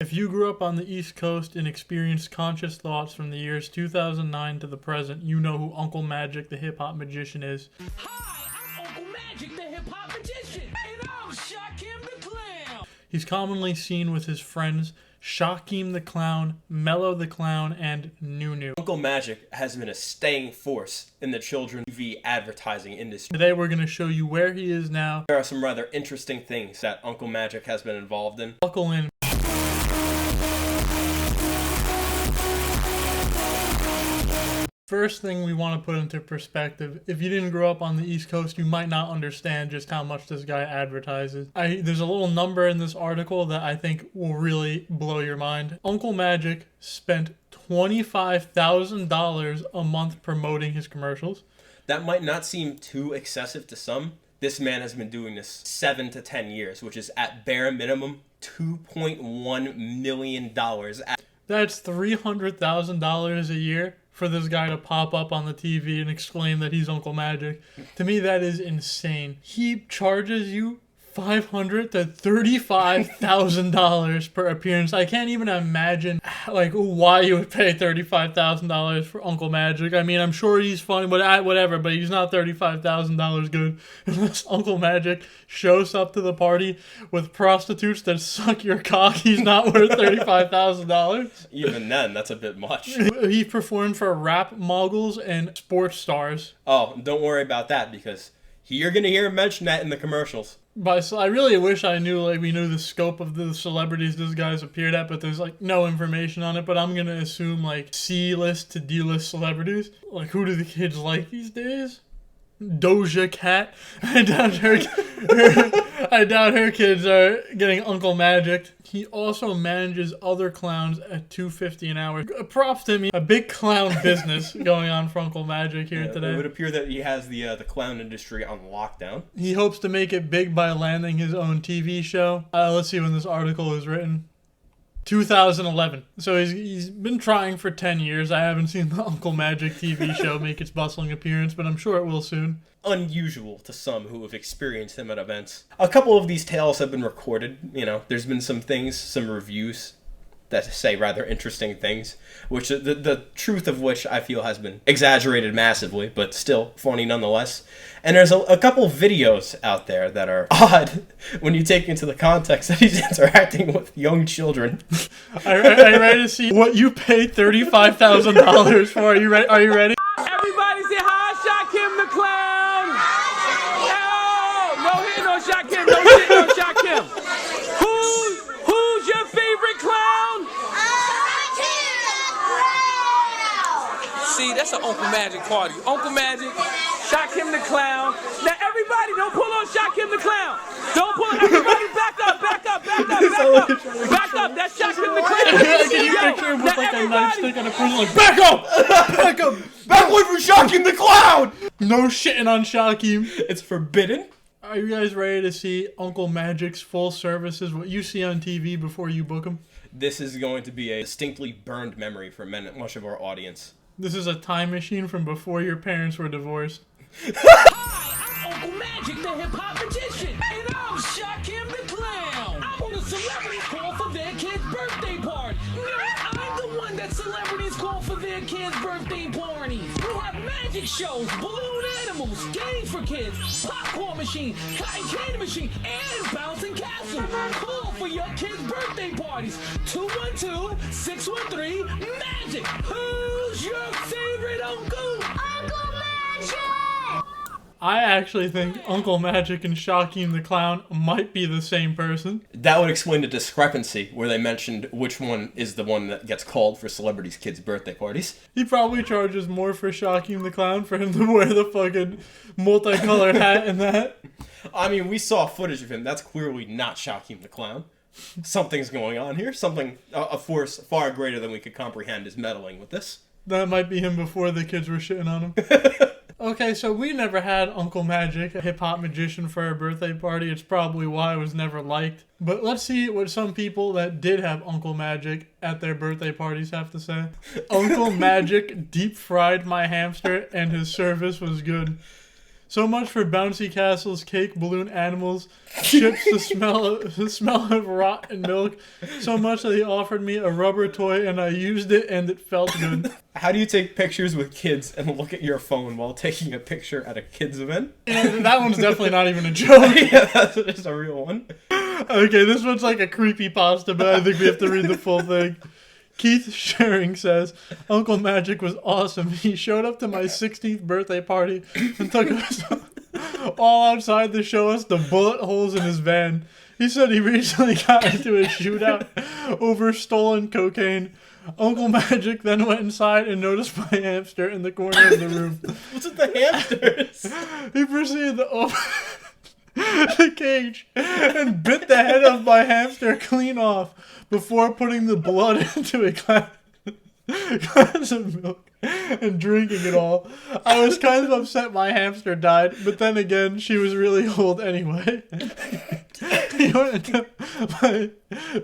If you grew up on the East Coast and experienced conscious thoughts from the years 2009 to the present, you know who Uncle Magic, the hip-hop magician, is. Hi, I'm Uncle Magic, the hip-hop magician, and I'm Shakim the Clown. He's commonly seen with his friends Shakim the Clown, Mello the Clown, and Nunu. Uncle Magic has been a staying force in the children's TV advertising industry. Today we're going to show you where he is now. There are some rather interesting things that Uncle Magic has been involved in. Buckle in. First thing we want to put into perspective, if you didn't grow up on the East Coast, you might not understand just how much this guy advertises. There's a little number in this article that I think will really blow your mind. Uncle Magic spent $25,000 a month promoting his commercials. That might not seem too excessive to some. This man has been doing this 7 to 10 years, which is at bare minimum $2.1 million. That's $300,000 a year for this guy to pop up on the TV and exclaim that he's Uncle Magic. To me, that is insane. He charges you $500,000 to $35,000 per appearance. I can't even imagine why you would pay $35,000 for Uncle Magic. I mean, I'm sure he's funny, but whatever. But he's not $35,000 good unless Uncle Magic shows up to the party with prostitutes that suck your cock. He's not worth $35,000. Even then, that's a bit much. He performed for rap moguls and sports stars. Oh, don't worry about that because you're gonna hear him mention that in the commercials. But I really wish we knew the scope of the celebrities this guy's appeared at, but there's no information on it. But I'm gonna assume C-list to D-list celebrities. Who do the kids like these days? Doja Cat. I doubt her kids are getting Uncle Magic. He also manages other clowns at $250 an hour. Props to him. A big clown business going on for Uncle Magic here today. It would appear that he has the clown industry on lockdown. He hopes to make it big by landing his own TV show. Let's see when this article is written. 2011. So he's been trying for 10 years. I haven't seen the Uncle Magic TV show make its bustling appearance, but I'm sure it will soon. Unusual to some who have experienced him at events. A couple of these tales have been recorded. There's been some reviews that say rather interesting things, which the truth of which I feel has been exaggerated massively, but still funny nonetheless. And there's a couple videos out there that are odd when you take into the context that he's interacting with young children. Are you ready to see what you paid $35,000 for? Are you ready? Everybody say hi, Shakim the Clown. No hit, no Shakim, no shit, no Shakim. Who's your favorite clown? See, that's an Uncle Magic party. Uncle Magic, Shakim the Clown. Now everybody, don't pull on Shakim the Clown. Don't pull. Everybody, back up. Back up. That's Shakim the Clown. Can you picture him with a nightstick and a prison back up! Back away from Shakim the Clown! No shitting on Shakim. It's forbidden. Are you guys ready to see Uncle Magic's full services, what you see on TV before you book him? This is going to be a distinctly burned memory for much of our audience. This is a time machine from before your parents were divorced. Hi, I'm Uncle Magic, the hip-hop magician, and I'm Shakim the Clown. I'm on a celebrity call for their kid's birthday party. I'm the one that celebrities call for their kids' birthday parties. We have magic shows, balloon animals, games for kids, popcorn machine, cotton candy machine, and bouncing castle. Call for your kids' birthday parties. 212-613-MAGIC. Who's your favorite uncle? Uncle Magic! I actually think Uncle Magic and Shakim the Clown might be the same person. That would explain the discrepancy where they mentioned which one is the one that gets called for celebrities' kids' birthday parties. He probably charges more for Shakim the Clown for him to wear the fucking multicolored hat and that. I mean, we saw footage of him. That's clearly not Shakim the Clown. Something's going on here. A force far greater than we could comprehend is meddling with this. That might be him before the kids were shitting on him. Okay, so we never had Uncle Magic, a hip-hop magician, for our birthday party. It's probably why it was never liked. But let's see what some people that did have Uncle Magic at their birthday parties have to say. Uncle Magic deep-fried my hamster, and his service was good. So much for bouncy castles, cake, balloon animals, chips, the smell of rotten milk. So much that he offered me a rubber toy and I used it and it felt good. How do you take pictures with kids and look at your phone while taking a picture at a kids event? Yeah, that one's definitely not even a joke. Yeah, that's just a real one. Okay, this one's like a creepypasta, but I think we have to read the full thing. Keith Sharing says, Uncle Magic was awesome. He showed up to my 16th birthday party and took us all outside to show us the bullet holes in his van. He said he recently got into a shootout over stolen cocaine. Uncle Magic then went inside and noticed my hamster in the corner of the room. What's with the hamsters? He proceeded to open the cage and bit the head of my hamster clean off before putting the blood into a glass of milk and drinking it all. I was kind of upset my hamster died, but then again, she was really old anyway. He went into my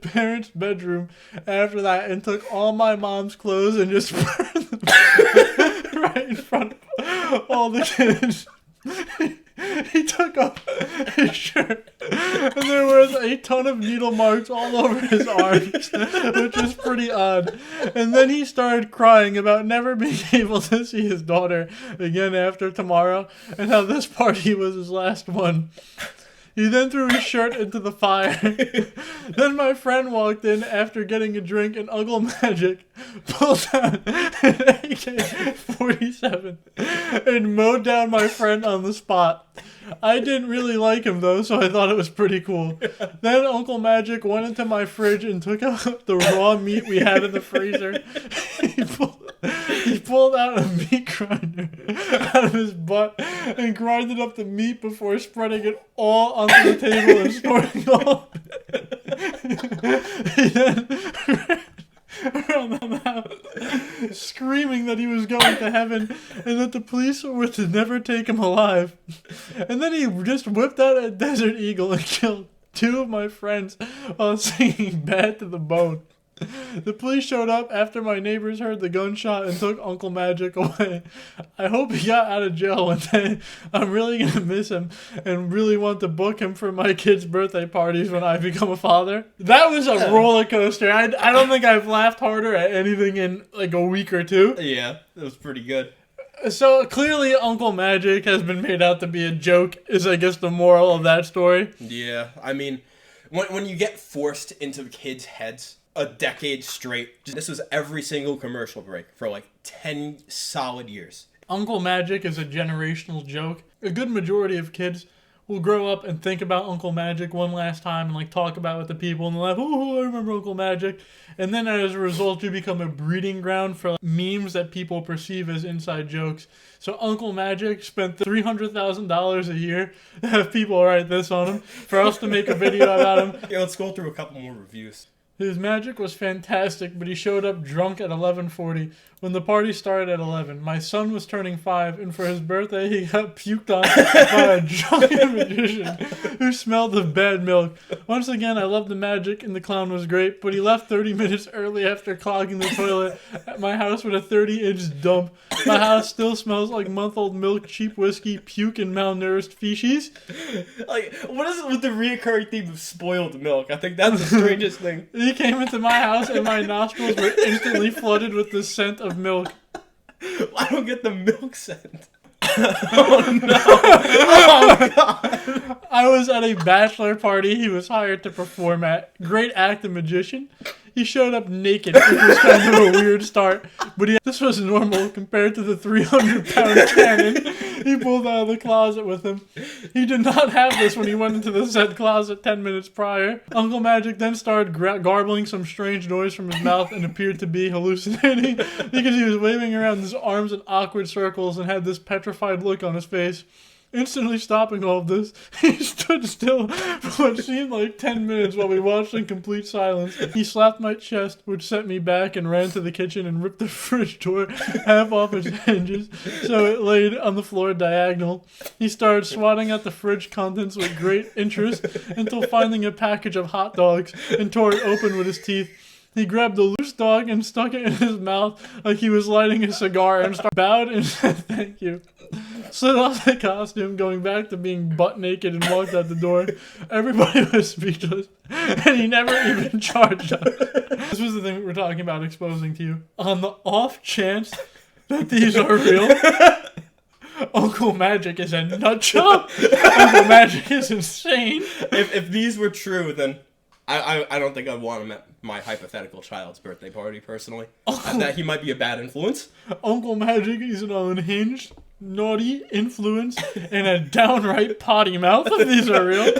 parents' bedroom after that and took all my mom's clothes and just burned them right in front of all the kids. He took off his shirt, and there was a ton of needle marks all over his arms, which was pretty odd. And then he started crying about never being able to see his daughter again after tomorrow, and how this party was his last one. He then threw his shirt into the fire. Then my friend walked in after getting a drink, and Uncle Magic pulled out an AK-47 and mowed down my friend on the spot. I didn't really like him though, so I thought it was pretty cool. Then Uncle Magic went into my fridge and took out the raw meat we had in the freezer. He pulled out a meat grinder out of his butt and grinded up the meat before spreading it all onto the table and snorting all. He then around the house, screaming that he was going to heaven and that the police were to never take him alive. And then he just whipped out a Desert Eagle and killed 2 of my friends while singing Bad to the Bone. The police showed up after my neighbors heard the gunshot and took Uncle Magic away. I hope he got out of jail one day. I'm really going to miss him and really want to book him for my kids' birthday parties when I become a father. That was a roller coaster. I don't think I've laughed harder at anything in like a week or two. Yeah, that was pretty good. So clearly Uncle Magic has been made out to be a joke, is I guess the moral of that story. Yeah, I mean, when you get forced into kids' heads a decade straight, this was every single commercial break for like 10 solid years. Uncle Magic is a generational joke. A good majority of kids will grow up and think about Uncle Magic one last time and like talk about it with the people and they'll laugh, oh, I remember Uncle Magic. And then as a result, you become a breeding ground for like, memes that people perceive as inside jokes. So Uncle Magic spent $300,000 a year to have people write this on him for us to make a video about him. Yeah, let's go through a couple more reviews. His magic was fantastic, but he showed up drunk at 11:40 when the party started at 11. My son was turning 5, and for his birthday, he got puked on by a drunken magician who smelled of bad milk. Once again, I loved the magic, and the clown was great, but he left 30 minutes early after clogging the toilet at my house with a 30-inch dump. My house still smells like month-old milk, cheap whiskey, puke, and malnourished feces. Like, what is it with the reoccurring theme of spoiled milk? I think that's the strangest thing. He came into my house, and my nostrils were instantly flooded with the scent of milk. I don't get the milk scent. Oh no! Oh god! I was at a bachelor party he was hired to perform at. Great actor magician. He showed up naked, which was kind of a weird start, but this was normal compared to the 300-pound cannon he pulled out of the closet with him. He did not have this when he went into the said closet 10 minutes prior. Uncle Magic then started garbling some strange noise from his mouth and appeared to be hallucinating because he was waving around his arms in awkward circles and had this petrified look on his face. Instantly stopping all of this, he stood still for what seemed like 10 minutes while we watched in complete silence. He slapped my chest, which sent me back, and ran to the kitchen and ripped the fridge door half off its hinges so it laid on the floor diagonal. He started swatting at the fridge contents with great interest until finding a package of hot dogs and tore it open with his teeth. He grabbed the loose dog and stuck it in his mouth like he was lighting a cigar and bowed and said thank you. slid off the costume, going back to being butt naked, and walked out the door. Everybody was speechless, and he never even charged us. This was the thing we were talking about exposing to you. On the off chance that these are real, Uncle Magic is a nut job. Uncle Magic is insane. If these were true, then I don't think I'd want him at my hypothetical child's birthday party, personally. That he might be a bad influence. Uncle Magic is an unhinged, naughty influence, and a downright potty mouth, if these are real.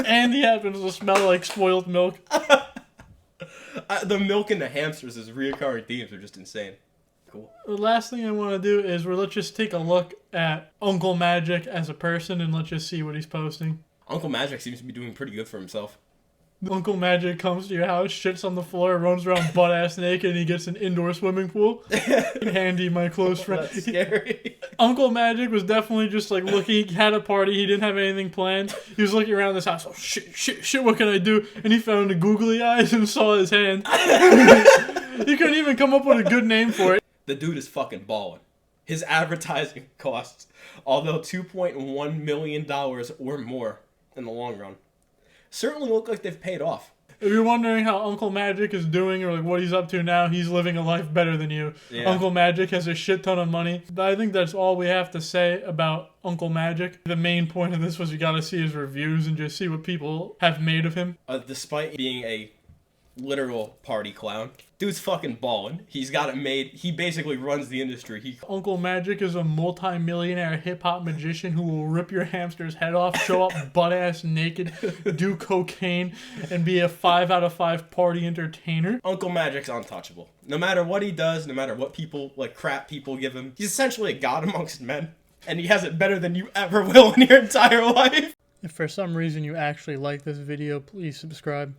And he happens to smell like spoiled milk. The milk and the hamsters as reoccurring themes are just insane. Cool. The last thing I want to do is let's just take a look at Uncle Magic as a person, and let's just see what he's posting. Uncle Magic seems to be doing pretty good for himself. Uncle Magic comes to your house, shits on the floor, runs around butt-ass naked, and he gets an indoor swimming pool. Handy, my close friend. That's scary. Uncle Magic was definitely just like looking, he had a party, he didn't have anything planned. He was looking around this house, oh shit, what can I do? And he found the googly eyes and saw his hand. He couldn't even come up with a good name for it. The dude is fucking balling. His advertising costs, although $2.1 million or more in the long run, certainly look like they've paid off. If you're wondering how Uncle Magic is doing or like what he's up to now, he's living a life better than you. Yeah. Uncle Magic has a shit ton of money. I think that's all we have to say about Uncle Magic. The main point of this was you gotta see his reviews and just see what people have made of him. Despite being a literal party clown, dude's fucking ballin'. He's got it made. He basically runs the industry. Uncle Magic is a multi-millionaire hip-hop magician who will rip your hamster's head off, show up butt-ass naked, do cocaine, and be a 5 out of 5 party entertainer. Uncle Magic's untouchable. No matter what he does, no matter what people, like crap people give him, he's essentially a god amongst men. And he has it better than you ever will in your entire life. If for some reason you actually like this video, please subscribe.